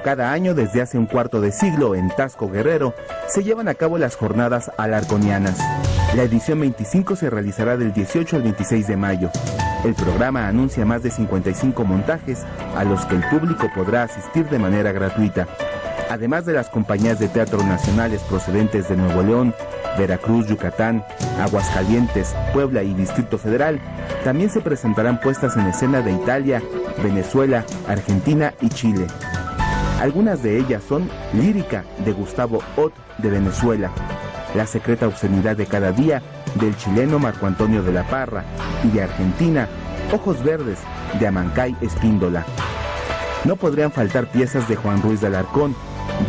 Cada año, desde hace un cuarto de siglo, en Taxco, Guerrero, se llevan a cabo las jornadas alarconianas. La edición 25 se realizará del 18 al 26 de mayo. El programa anuncia más de 55 montajes a los que el público podrá asistir de manera gratuita. Además de las compañías de teatro nacionales procedentes de Nuevo León, Veracruz, Yucatán, Aguascalientes, Puebla y Distrito Federal, también se presentarán puestas en escena de Italia, Venezuela, Argentina y Chile. Algunas de ellas son Lírica, de Gustavo Ott, de Venezuela, La secreta obscenidad de cada día, del chileno Marco Antonio de la Parra, y de Argentina, Ojos Verdes, de Amancay Espíndola. No podrían faltar piezas de Juan Ruiz de Alarcón,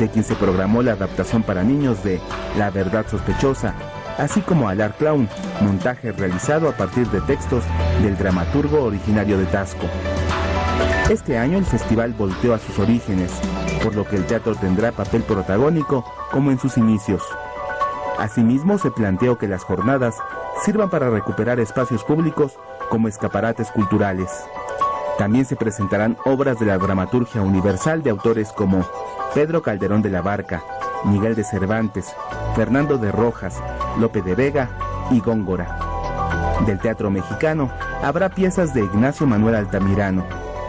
de quien se programó la adaptación para niños de La verdad sospechosa, así como Alar Clown, montaje realizado a partir de textos del dramaturgo originario de Taxco. Este año el festival volteó a sus orígenes, por lo que el teatro tendrá papel protagónico como en sus inicios. Asimismo, se planteó que las jornadas sirvan para recuperar espacios públicos como escaparates culturales. También se presentarán obras de la dramaturgia universal de autores como Pedro Calderón de la Barca, Miguel de Cervantes, Fernando de Rojas, Lope de Vega y Góngora. Del teatro mexicano habrá piezas de Ignacio Manuel Altamirano,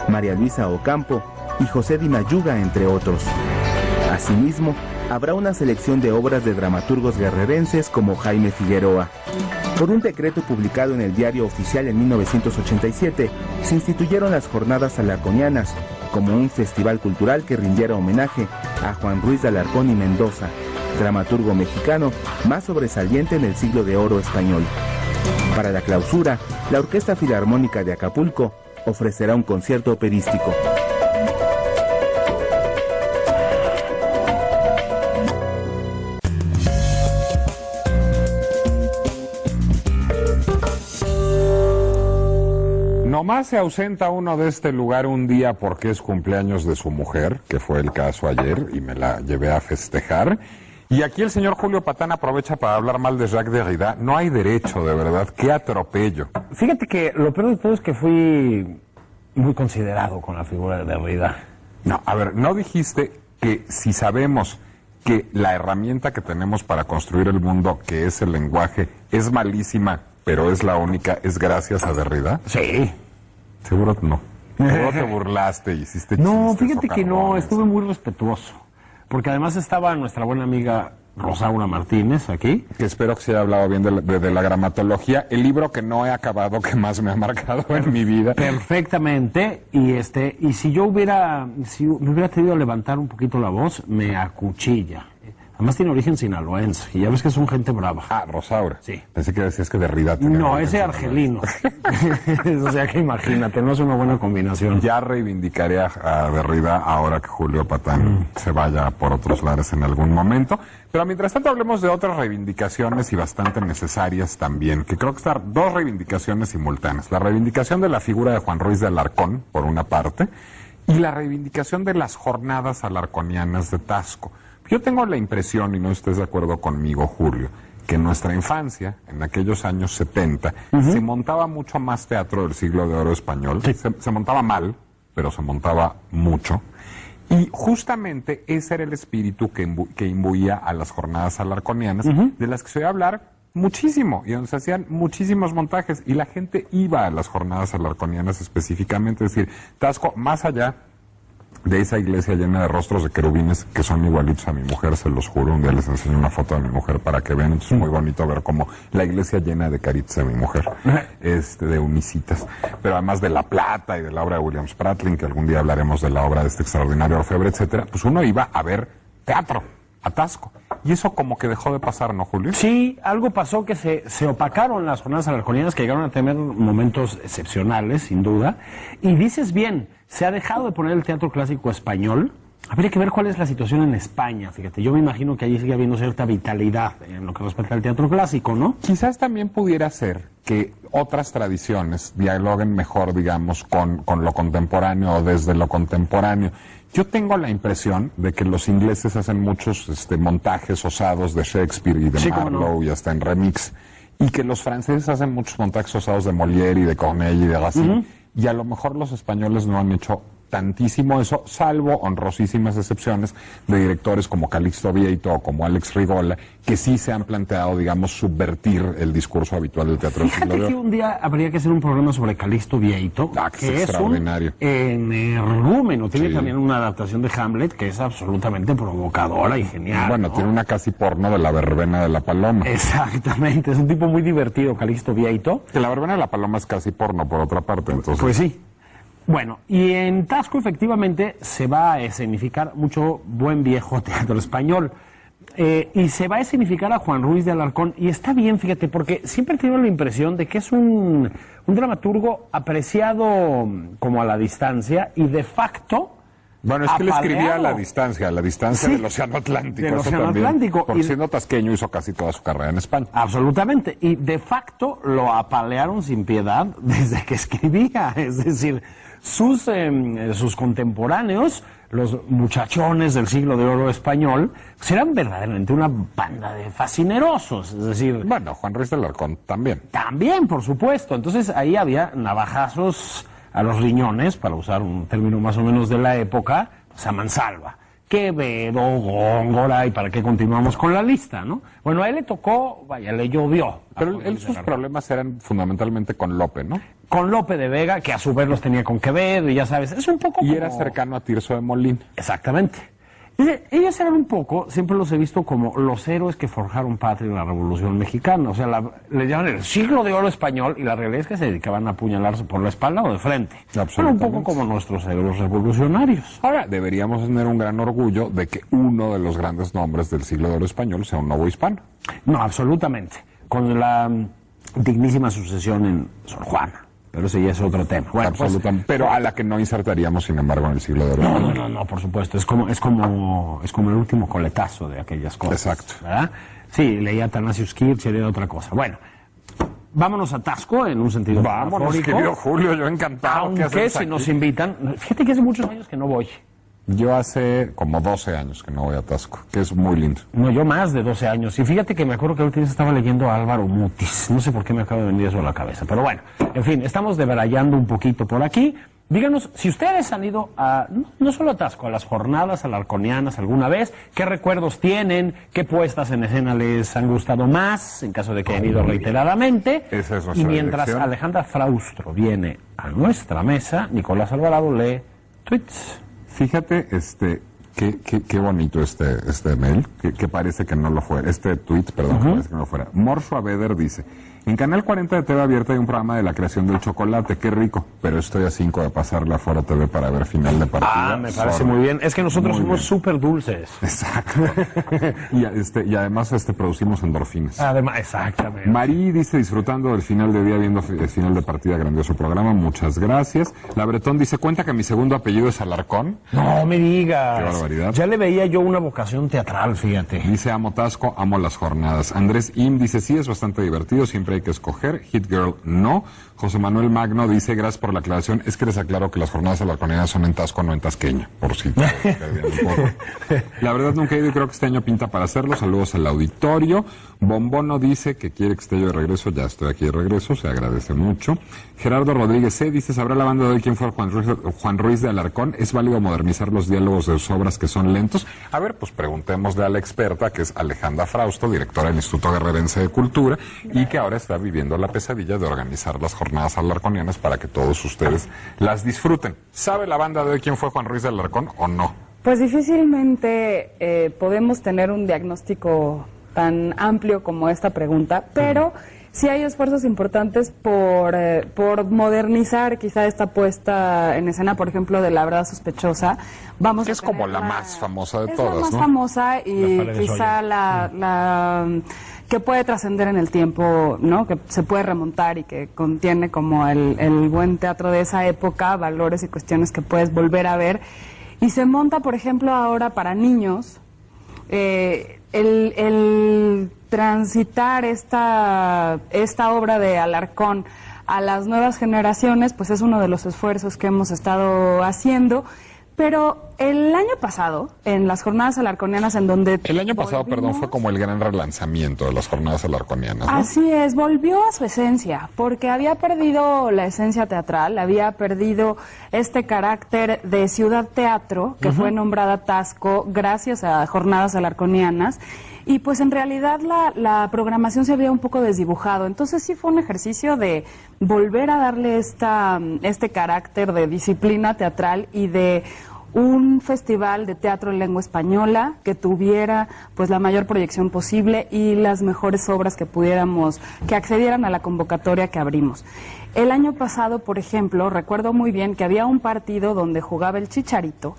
María Luisa Ocampo y José Di Mayuga, entre otros. Asimismo, habrá una selección de obras de dramaturgos guerrerenses como Jaime Figueroa. Por un decreto publicado en el Diario Oficial en 1987, se instituyeron las Jornadas Alarconianas como un festival cultural que rindiera homenaje a Juan Ruiz de Alarcón y Mendoza, dramaturgo mexicano más sobresaliente en el siglo de oro español. Para la clausura, la Orquesta Filarmónica de Acapulco ofrecerá un concierto operístico. Nomás se ausenta uno de este lugar un día porque es cumpleaños de su mujer, que fue el caso ayer, y me la llevé a festejar. Y aquí el señor Julio Patán aprovecha para hablar mal de Jacques Derrida. No hay derecho, de verdad, qué atropello. Fíjate que lo peor de todo es que fui muy considerado con la figura de Derrida. No, a ver, ¿no dijiste que si sabemos que la herramienta que tenemos para construir el mundo, que es el lenguaje, es malísima, pero es la única, es gracias a Derrida? Sí. Seguro que no. Seguro te burlaste y hiciste chistes. No, fíjate que no, estuve muy respetuoso. Porque además estaba nuestra buena amiga Rosaura Martínez aquí. Que espero que se haya hablado bien de la gramatología. El libro que no he acabado, que más me ha marcado en mi vida. Perfectamente. Y si me hubiera tenido a levantar un poquito la voz, me acuchilla. Además tiene origen sinaloense, y ya ves que son gente brava. Ah, Rosaura. Sí. Pensé que decías que Derrida tenía... No, ese argelino. O sea que imagínate, no es una buena combinación. Ya reivindicaré a Derrida ahora que Julio Patán se vaya por otros lares en algún momento. Pero mientras tanto hablemos de otras reivindicaciones y bastante necesarias también, que creo que están dos reivindicaciones simultáneas. La reivindicación de la figura de Juan Ruiz de Alarcón, por una parte, y la reivindicación de las jornadas alarconianas de Taxco. Yo tengo la impresión, y no estés de acuerdo conmigo, Julio, que en nuestra infancia, en aquellos años 70, se montaba mucho más teatro del siglo de oro español. Sí. Se montaba mal, pero se montaba mucho. Y justamente ese era el espíritu que imbuía a las jornadas alarconianas, de las que se oía hablar muchísimo, y donde se hacían muchísimos montajes, y la gente iba a las jornadas alarconianas específicamente. Es decir, Taxco, más allá de esa iglesia llena de rostros de querubines que son igualitos a mi mujer, se los juro. Un día les enseño una foto de mi mujer para que vean. Es muy bonito ver cómo la iglesia llena de caritas de mi mujer, de unicitas. Pero además de La Plata y de la obra de William Spratling, que algún día hablaremos de la obra de este extraordinario orfebre, etcétera, pues uno iba a ver teatro a Taxco. Y eso como que dejó de pasar, ¿no, Julio? Sí, algo pasó que se opacaron las jornadas alarconianas, que llegaron a tener momentos excepcionales, sin duda. Y dices bien, se ha dejado de poner el teatro clásico español. Habría que ver cuál es la situación en España, fíjate. Yo me imagino que allí sigue habiendo cierta vitalidad en lo que respecta al teatro clásico, ¿no? Quizás también pudiera ser que otras tradiciones dialoguen mejor, digamos, con lo contemporáneo o desde lo contemporáneo. Yo tengo la impresión de que los ingleses hacen muchos montajes osados de Shakespeare y de Marlowe, y hasta en remix, y que los franceses hacen muchos montajes osados de Molière y de Corneille y de Racine, y a lo mejor los españoles no han hecho tantísimo eso, salvo honrosísimas excepciones de directores como Calixto Vieito o como Alex Rigola, que sí se han planteado, digamos, subvertir el discurso habitual del teatro del siglo de Fíjate que oro. un día habría que hacer un programa sobre Calixto Vieito, Que es extraordinario. un energúmeno. Tiene Sí. también una adaptación de Hamlet que es absolutamente provocadora y genial. Bueno, ¿no? tiene una casi porno de La verbena de la paloma. Exactamente, es un tipo muy divertido, Calixto Vieito. Que La verbena de la paloma es casi porno, por otra parte, entonces... Pues sí. Bueno, y en Taxco efectivamente se va a escenificar mucho buen viejo teatro español. Y se va a escenificar a Juan Ruiz de Alarcón. Y está bien, fíjate, porque siempre he tenido la impresión de que es un dramaturgo apreciado como a la distancia y de facto... Bueno, es que él escribía apaleado. a la distancia Sí, del Océano Atlántico. del eso Océano también, Atlántico. Porque Y- siendo tasqueño hizo casi toda su carrera en España. Absolutamente. Y de facto lo apalearon sin piedad desde que escribía. Es decir, sus contemporáneos, los muchachones del siglo de oro español, pues eran verdaderamente una banda de fascinerosos. Es decir, Bueno, Juan Ruiz de Alarcón también. también, por supuesto. Entonces ahí había navajazos a los riñones, para usar un término más o menos de la época, pues a mansalva. Quevedo, Góngora, y para qué continuamos con la lista, ¿no? Bueno, a él le tocó, vaya, le llovió. Pero él sus problemas eran fundamentalmente con Lope, ¿no? Con Lope de Vega, que a su vez los tenía con Quevedo, y ya sabes, es un poco Y como... era cercano a Tirso de Molín. Exactamente. Ellos eran un poco, siempre los he visto como los héroes que forjaron patria en la Revolución Mexicana. O sea, le llaman el siglo de oro español, y la realidad es que se dedicaban a apuñalarse por la espalda o de frente. Bueno, un poco como nuestros héroes revolucionarios. Ahora, deberíamos tener un gran orgullo de que uno de los grandes nombres del siglo de oro español sea un novohispano. No, absolutamente. Con la dignísima sucesión en Sor Juana. Pero ese ya es otro tema. Bueno, Absolutamente. Pero a la que no insertaríamos, sin embargo, en el siglo de oro español. No, por supuesto. Es como el último coletazo de aquellas cosas. Exacto. ¿Verdad? Sí, leía Atanasius Kircher y era otra cosa. Bueno, vámonos a Taxco en un sentido Vámonos, metafórico. querido Julio, yo encantado. ¿Qué Aunque haces si aquí? nos invitan, fíjate que hace muchos años que no voy. Yo hace como 12 años que no voy a Taxco, que es muy lindo. No, yo más de 12 años. Y fíjate que me acuerdo que la última vez estaba leyendo a Álvaro Mutis. No sé por qué me acaba de venir eso a la cabeza. Pero bueno, en fin, estamos debrayando un poquito por aquí. Díganos, si ustedes han ido a, no solo a Taxco, a las jornadas alarconianas alguna vez, ¿qué recuerdos tienen? ¿Qué puestas en escena les han gustado más, en caso de que hayan ido reiteradamente? Esa es nuestra Y mientras dirección. Alejandra Fraustro viene a nuestra mesa, Nicolás Alvarado lee tweets. Fíjate, qué bonito este mail, que parece que no lo fuera, este tweet, perdón, que parece que no lo fuera. Morsua Beder dice, en Canal 40 de TV Abierta hay un programa de la creación del chocolate, qué rico, pero estoy a 5 de pasarle a Fuera TV para ver final de partida. Me parece Sorry. muy bien. Es que nosotros Muy somos bien. súper dulces. Exacto. y además producimos endorfinas. Además, exactamente. Marí dice, disfrutando del final de día, viendo el final de partida, grandioso programa, muchas gracias. La Bretón dice, cuenta que mi segundo apellido es Alarcón. No me digas. Qué barbaridad. Ya le veía yo una vocación teatral, fíjate. Dice, amo Taxco, amo las jornadas. Andrés Im dice, sí, es bastante divertido, siempre hay que escoger. Hit Girl, no. José Manuel Magno dice, gracias por la aclaración, es que les aclaro que las jornadas alarconianas son en Taxco, no en tasqueño, por si te perdían un poco. La verdad nunca he ido y creo que este año pinta para hacerlo. Saludos al auditorio. Bombono dice que quiere que esté yo de regreso, ya estoy aquí de regreso, se agradece mucho. Gerardo Rodríguez C. dice, ¿sabrá la banda de hoy quién fue Juan Ruiz de Alarcón? ¿Es válido modernizar los diálogos de sus obras que son lentos? A ver, pues preguntémosle a la experta, que es Alejandra Frausto, directora del Instituto Guerrerense de Cultura, y que ahora está viviendo la pesadilla de organizar las jornadas alarconianas para que todos ustedes las disfruten. ¿Sabe la banda de hoy quién fue Juan Ruiz de Alarcón o no? Pues difícilmente podemos tener un diagnóstico tan amplio como esta pregunta, pero sí hay esfuerzos importantes por modernizar quizá esta puesta en escena, por ejemplo, de La Verdad Sospechosa. Vamos Que a es como tener la más famosa de es todas, la más ¿no? famosa y Las paredes quizá oyen. la que puede trascender en el tiempo, ¿no? Que se puede remontar y que contiene como el buen teatro de esa época, valores y cuestiones que puedes volver a ver. Y se monta, por ejemplo, ahora para niños, el transitar esta obra de Alarcón a las nuevas generaciones, pues es uno de los esfuerzos que hemos estado haciendo. Pero el año pasado, en las jornadas alarconianas, en donde... El año pasado, perdón, fue como el gran relanzamiento de las jornadas alarconianas, ¿no? Así es, volvió a su esencia, porque había perdido la esencia teatral, había perdido este carácter de ciudad teatro, que fue nombrada Taxco gracias a jornadas alarconianas, y pues en realidad la programación se había un poco desdibujado. Entonces sí fue un ejercicio de volver a darle este carácter de disciplina teatral y de un festival de teatro en lengua española que tuviera pues la mayor proyección posible y las mejores obras que accedieran a la convocatoria que abrimos. El año pasado, por ejemplo, recuerdo muy bien que había un partido donde jugaba el Chicharito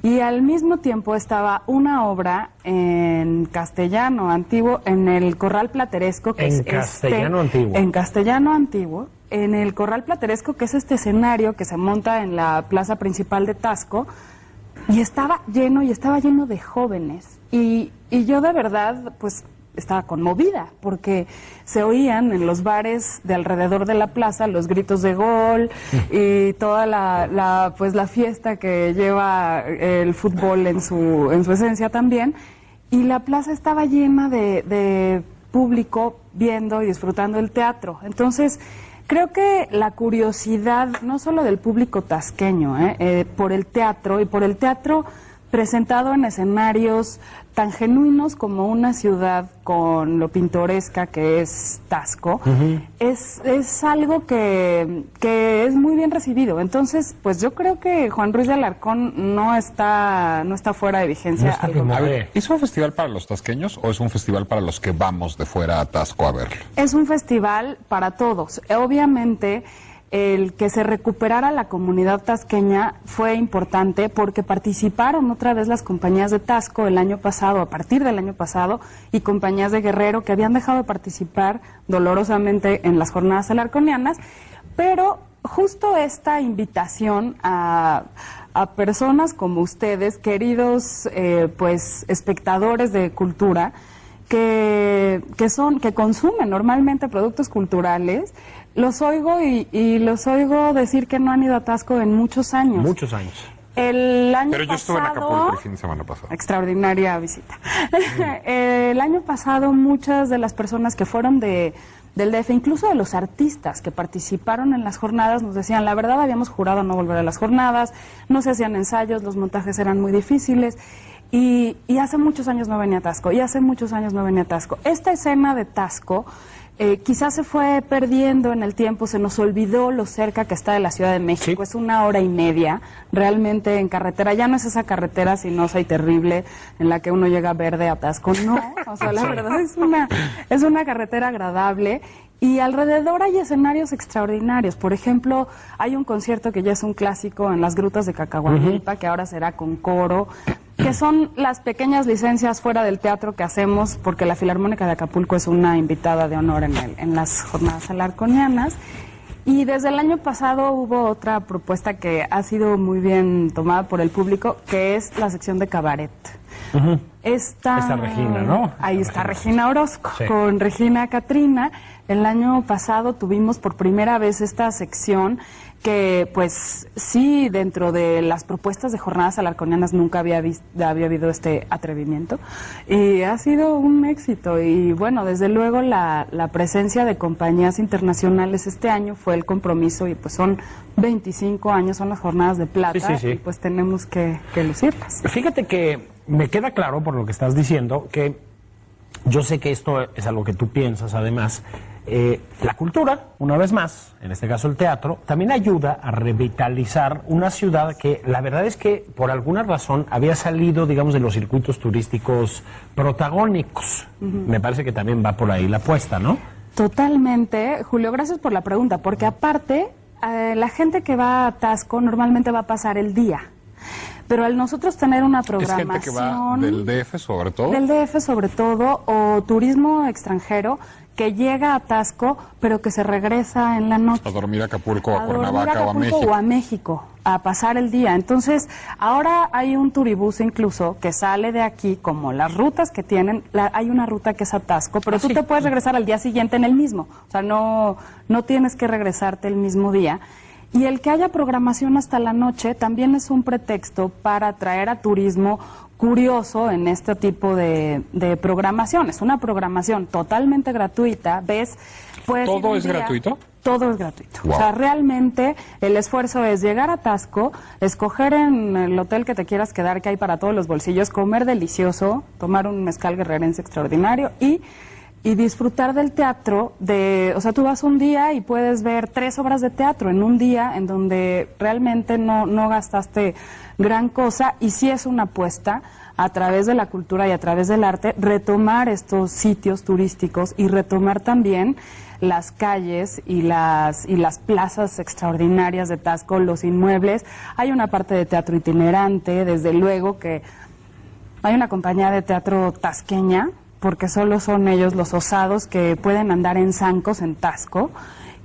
y al mismo tiempo estaba una obra en castellano antiguo en el Corral Plateresco, que en castellano antiguo, en el Corral Plateresco, que es este escenario que se monta en la plaza principal de Taxco, y estaba lleno de jóvenes. Y yo de verdad, pues, estaba conmovida, porque se oían en los bares de alrededor de la plaza los gritos de gol y toda la fiesta que lleva el fútbol en su esencia también. Y la plaza estaba llena de público viendo y disfrutando el teatro. Entonces, creo que la curiosidad, no solo del público tasqueño, por el teatro, y por el teatro presentado en escenarios tan genuinos como una ciudad con lo pintoresca que es Taxco, es algo que es muy bien recibido. Entonces, pues yo creo que Juan Ruiz de Alarcón no está fuera de vigencia. A ver, ¿es un festival para los tasqueños o es un festival para los que vamos de fuera a Taxco a verlo? Es un festival para todos. Obviamente, el que se recuperara la comunidad tasqueña fue importante porque participaron otra vez las compañías de Taxco el año pasado, a partir del año pasado, y compañías de Guerrero que habían dejado de participar dolorosamente en las jornadas alarconianas, pero justo esta invitación a personas como ustedes, queridos pues espectadores de cultura, que consumen normalmente productos culturales, los oigo y los oigo decir que no han ido a Taxco en muchos años. Muchos años. El año Pero yo estuve en Acapulco el fin de semana pasado. Extraordinaria visita. El año pasado muchas de las personas que fueron del DF, incluso de los artistas que participaron en las jornadas, nos decían, la verdad habíamos jurado no volver a las jornadas, no se hacían ensayos, los montajes eran muy difíciles. Y hace muchos años no venía a Taxco, Esta escena de Taxco quizás se fue perdiendo en el tiempo, se nos olvidó lo cerca que está de la Ciudad de México. Sí. Es 1 hora y media, realmente en carretera, ya no es esa carretera sinuosa y terrible en la que uno llega verde a Taxco, no, o sea, la verdad es una carretera agradable. Y alrededor hay escenarios extraordinarios. Por ejemplo, hay un concierto que ya es un clásico en las grutas de Cacahuamilpa, que ahora será con coro, que son las pequeñas licencias fuera del teatro que hacemos, porque la Filarmónica de Acapulco es una invitada de honor en las jornadas alarconianas. Y desde el año pasado hubo otra propuesta que ha sido muy bien tomada por el público, que es la sección de cabaret. Está Regina, ¿no? Ahí está Regina Orozco, sí. Con Regina Catrina. El año pasado tuvimos por primera vez esta sección que, pues, sí, dentro de las propuestas de jornadas alarconianas nunca había habido este atrevimiento. Y ha sido un éxito. Y, bueno, desde luego la presencia de compañías internacionales este año fue el compromiso y, pues, son 25 años, son las jornadas de plata. Sí. Y, pues, tenemos que lucirlas. Fíjate que me queda claro por lo que estás diciendo que yo sé que esto es algo que tú piensas, además. La cultura, una vez más, en este caso el teatro, también ayuda a revitalizar una ciudad que la verdad es que por alguna razón había salido, digamos, de los circuitos turísticos protagónicos. Me parece que también va por ahí la apuesta, ¿no? Totalmente. Julio, gracias por la pregunta, porque aparte, la gente que va a Taxco normalmente va a pasar el día. Pero al nosotros tener una programación... ¿Es gente que va del DF sobre todo? Del DF sobre todo, o turismo extranjero que llega a Taxco, pero que se regresa en la noche. A dormir a Acapulco, a Cuernavaca o a México. O a México, a pasar el día. Entonces, ahora hay un turibús incluso que sale de aquí, como las rutas que tienen, hay una ruta que es a Taxco, pero tú te puedes regresar al día siguiente en el mismo. O sea, no tienes que regresarte el mismo día. Y el que haya programación hasta la noche también es un pretexto para atraer a turismo curioso en este tipo de programación. Es una programación totalmente gratuita. Puedes ir ¿Todo un es día, gratuito? Todo es gratuito. Wow. O sea, realmente el esfuerzo es llegar a Taxco, escoger en el hotel que te quieras quedar, que hay para todos los bolsillos, comer delicioso, tomar un mezcal guerrerense extraordinario y disfrutar del teatro. O sea, tú vas un día y puedes ver 3 obras de teatro en un día en donde realmente no gastaste gran cosa, y sí es una apuesta a través de la cultura y a través del arte, retomar estos sitios turísticos y retomar también las calles y las plazas extraordinarias de Taxco, los inmuebles. Hay una parte de teatro itinerante, desde luego que hay una compañía de teatro tasqueña, porque solo son ellos los osados que pueden andar en zancos en Taxco.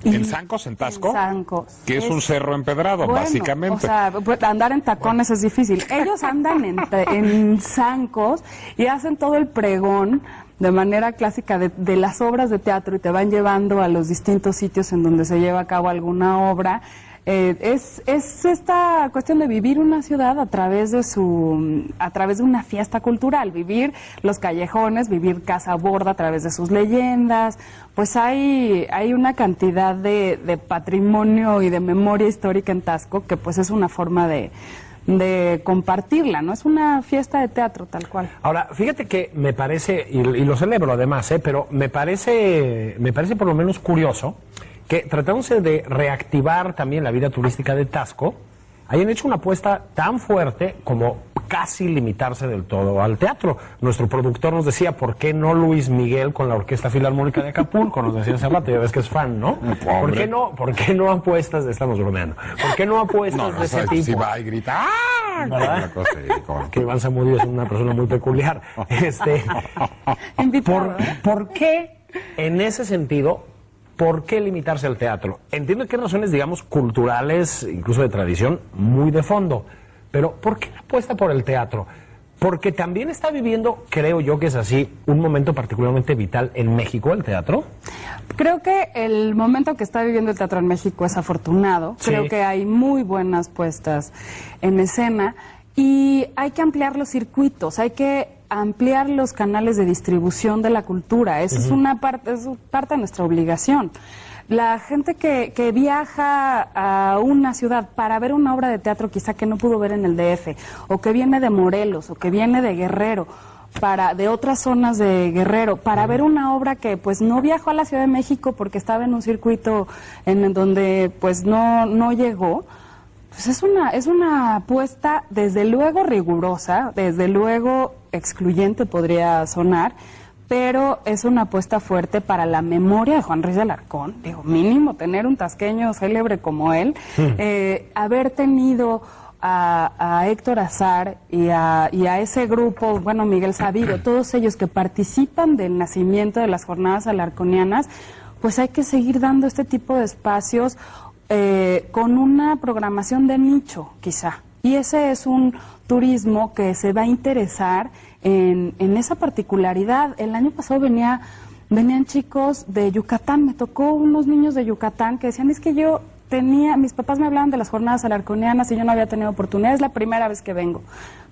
¿En zancos en Taxco? En zancos. Que es un cerro empedrado, Bueno, básicamente. O sea, pues, andar en tacones es difícil. Ellos andan en zancos y hacen todo el pregón de manera clásica de las obras de teatro, y te van llevando a los distintos sitios en donde se lleva a cabo alguna obra. Es esta cuestión de vivir una ciudad a través de una fiesta cultural, vivir los callejones, vivir Casa Borda a través de sus leyendas. Pues hay una cantidad de patrimonio y de memoria histórica en Taxco que pues es una forma de compartirla, ¿no? Es una fiesta de teatro tal cual. Ahora, fíjate que me parece, y lo celebro además, pero me parece por lo menos curioso que tratándose de reactivar también la vida turística de Taxco, hayan hecho una apuesta tan fuerte como casi limitarse del todo al teatro. Nuestro productor nos decía, ¿por qué no Luis Miguel con la Orquesta Filarmónica de Acapulco? Nos decía hace rato, ya ves que es fan, ¿no? ¿Por qué no apuestas, estamos bromeando, ¿por qué no apuestas de ese tipo? Si va y grita, ¡ah! ¿Verdad? Que Iván Zamudio es una persona muy peculiar. Invitado, ¿Por qué, en ese sentido, por qué limitarse al teatro? Entiendo que hay razones, digamos, culturales, incluso de tradición, muy de fondo. Pero ¿por qué la apuesta por el teatro? Porque también está viviendo, creo yo que es así, un momento particularmente vital en México, el teatro. Creo que el momento que está viviendo el teatro en México es afortunado. Sí. Creo que hay muy buenas puestas en escena y hay que ampliar los circuitos, hay que ampliar los canales de distribución de la cultura. Esa es parte de nuestra obligación. La gente que viaja a una ciudad para ver una obra de teatro quizá que no pudo ver en el DF, o que viene de Morelos, o que viene de Guerrero, de otras zonas de Guerrero, para ver una obra que pues no viajó a la Ciudad de México porque estaba en un circuito en donde pues no llegó. Pues es una apuesta desde luego rigurosa, desde luego excluyente podría sonar, pero es una apuesta fuerte para la memoria de Juan Ruiz de Alarcón. Digo, mínimo tener un tasqueño célebre como él, haber tenido a Héctor Azar y a ese grupo, bueno, Miguel Sabido, todos ellos que participan del nacimiento de las jornadas alarconianas, pues hay que seguir dando este tipo de espacios con una programación de nicho, quizá. Y ese es un turismo que se va a interesar en esa particularidad. El año pasado venían chicos de Yucatán, me tocó unos niños de Yucatán que decían, es que mis papás me hablaban de las jornadas alarconianas y yo no había tenido oportunidad, es la primera vez que vengo.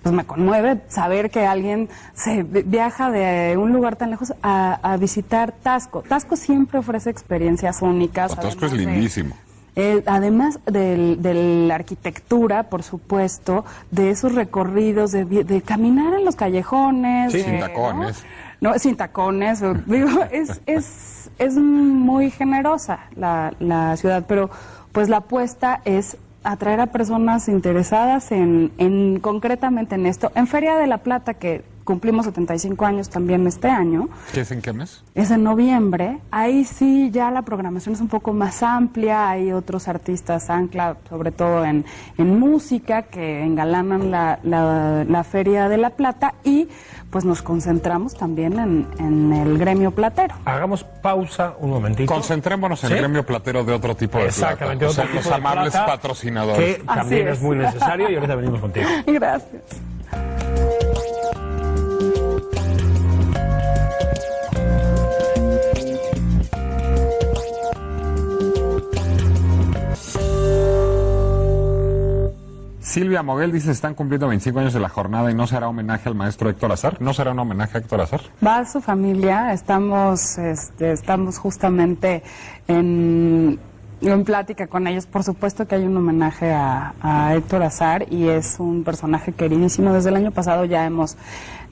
Pues me conmueve saber que alguien se viaja de un lugar tan lejos a visitar Taxco. Taxco siempre ofrece experiencias únicas. Taxco es lindísimo. Además de la arquitectura, por supuesto, de esos recorridos, de caminar en los callejones. Sí, sin tacones. No, sin tacones. Digo, es muy generosa la ciudad, pero pues la apuesta es atraer a personas interesadas concretamente en esto. En Feria de la Plata, que cumplimos 75 años también este año. ¿Qué es en qué mes? Es en noviembre. Ahí sí ya la programación es un poco más amplia. Hay otros artistas ancla, sobre todo en música, que engalanan la Feria de la Plata, y pues nos concentramos también en el gremio platero. Hagamos pausa un momentito. Concentrémonos en el gremio platero de otro tipo de Exactamente, plata. otro tipo Los de amables plata, patrocinadores. que también es muy necesario, y ahorita venimos contigo. Gracias. Silvia Moguel dice, están cumpliendo 25 años de la jornada y no será homenaje al maestro Héctor Azar. ¿No será un homenaje a Héctor Azar? Va a su familia, estamos justamente en plática con ellos. Por supuesto que hay un homenaje a Héctor Azar y es un personaje queridísimo. Desde el año pasado ya hemos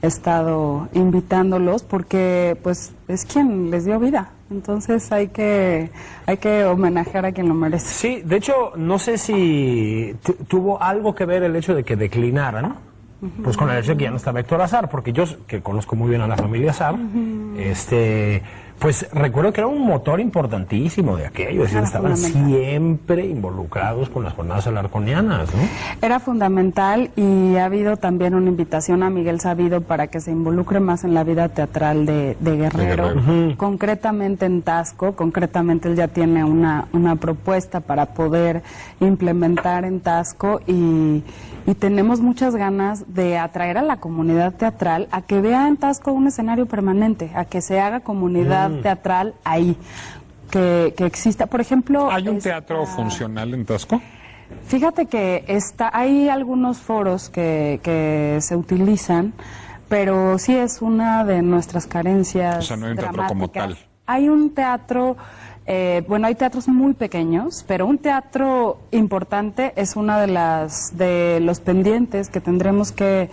estado invitándolos porque pues es quien les dio vida. Entonces hay que homenajear a quien lo merece. Sí, de hecho, no sé si tuvo algo que ver el hecho de que declinaran, pues con el hecho de que ya no estaba Héctor Azar, porque yo, que conozco muy bien a la familia Azar, pues recuerdo que era un motor importantísimo de aquello, es decir, estaban siempre involucrados con las jornadas alarconianas, ¿no? Era fundamental y ha habido también una invitación a Miguel Sabido para que se involucre más en la vida teatral de Guerrero, concretamente en Taxco. Concretamente él ya tiene una propuesta para poder implementar en Taxco y tenemos muchas ganas de atraer a la comunidad teatral a que vea en Taxco un escenario permanente, a que se haga comunidad teatral ahí, que exista. Por ejemplo, ¿hay un teatro funcional en Taxco? Fíjate que hay algunos foros que se utilizan, pero sí es una de nuestras carencias. O sea, no hay un teatro como tal. Hay un teatro, hay teatros muy pequeños, pero un teatro importante es una de los pendientes que tendremos que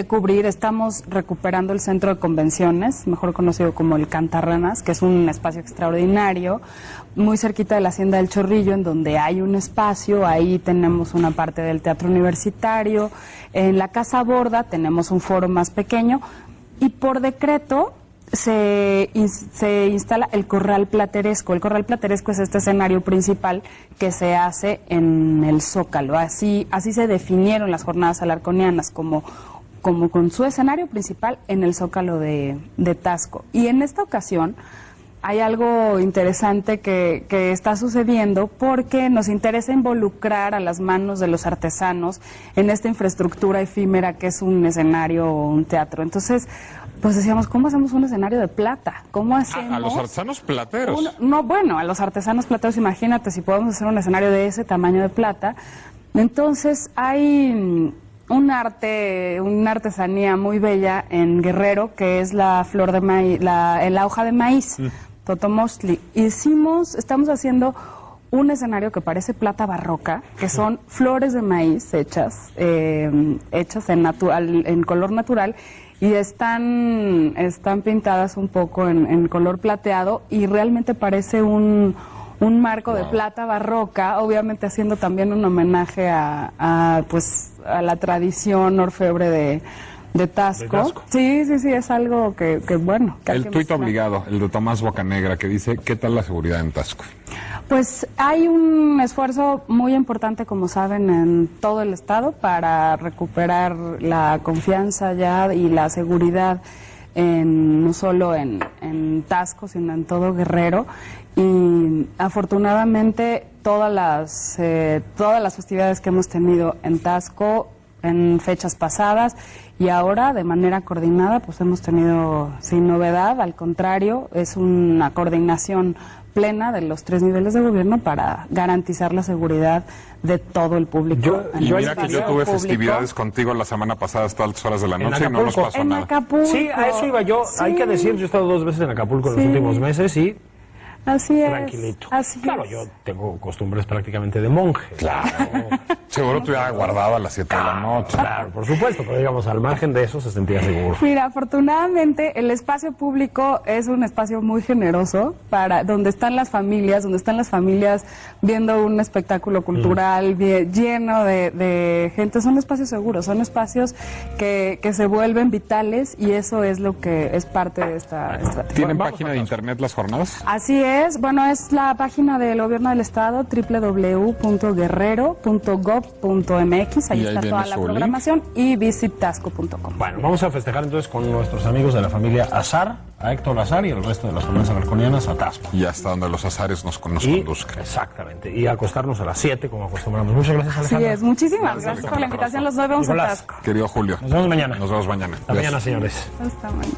cubrir. Estamos recuperando el centro de convenciones, mejor conocido como el Cantarranas, que es un espacio extraordinario, muy cerquita de la Hacienda del Chorrillo, en donde hay un espacio. Ahí tenemos una parte del teatro universitario. En la Casa Borda tenemos un foro más pequeño y por decreto se instala el Corral Plateresco. El Corral Plateresco es este escenario principal que se hace en el Zócalo. Así se definieron las jornadas alarconianas, como con su escenario principal en el Zócalo de Taxco. Y en esta ocasión hay algo interesante que está sucediendo porque nos interesa involucrar a las manos de los artesanos en esta infraestructura efímera que es un escenario o un teatro. Entonces, pues decíamos, ¿cómo hacemos un escenario de plata? ¿Cómo hacemos? ¿A los artesanos plateros? A los artesanos plateros, imagínate si podemos hacer un escenario de ese tamaño de plata. Entonces hay una artesanía muy bella en Guerrero, que es la flor de maíz, la hoja de maíz, totomostli. Estamos haciendo un escenario que parece plata barroca, que son flores de maíz hechas en color natural, y están pintadas un poco en color plateado y realmente parece un marco de plata barroca, obviamente haciendo también un homenaje a la tradición orfebre de Taxco. Sí, es algo que bueno. Que el tuit obligado, el de Tomás Bocanegra, que dice, ¿qué tal la seguridad en Taxco? Pues hay un esfuerzo muy importante, como saben, en todo el estado para recuperar la confianza ya y la seguridad no solo en Taxco, sino en todo Guerrero. Y afortunadamente todas las festividades que hemos tenido en Taxco en fechas pasadas y ahora de manera coordinada pues hemos tenido sin novedad, al contrario, es una coordinación plena de los 3 niveles de gobierno para garantizar la seguridad de todo el público. Mira que yo tuve festividades contigo la semana pasada hasta altas horas de la noche y no nos pasó nada. Acapulco. Sí, a eso iba yo. Sí. Hay que decir, yo he estado 2 veces en Acapulco en los últimos meses y así es. Tranquilito. Así claro, es. yo tengo costumbres prácticamente de monje. Claro. Seguro te hubiera guardado a las 7 de la noche. Claro, por supuesto, pero digamos, al margen de eso se sentía seguro. Mira, afortunadamente el espacio público es un espacio muy generoso para donde están las familias viendo un espectáculo cultural lleno de gente. Son espacios seguros, son espacios que se vuelven vitales y eso es lo que es parte de esta estrategia. ¿Tienen página de internet las jornadas? Así es, es la página del Gobierno del Estado, www.guerrero.gov.mx, ahí está toda la programación, y visittasco.com. Bueno, vamos a festejar entonces con nuestros amigos de la familia Azar, a Héctor Azar y el resto de las jornadas alarconianas a Taxco. Y hasta donde los azares nos conduzcan. Exactamente, y acostarnos a las 7 como acostumbramos. Muchas gracias, Alejandra. Así es, muchísimas gracias por la invitación, los vemos en Taxco. Querido Julio. Nos vemos mañana. Nos vemos mañana. Hasta mañana, señores. Hasta mañana.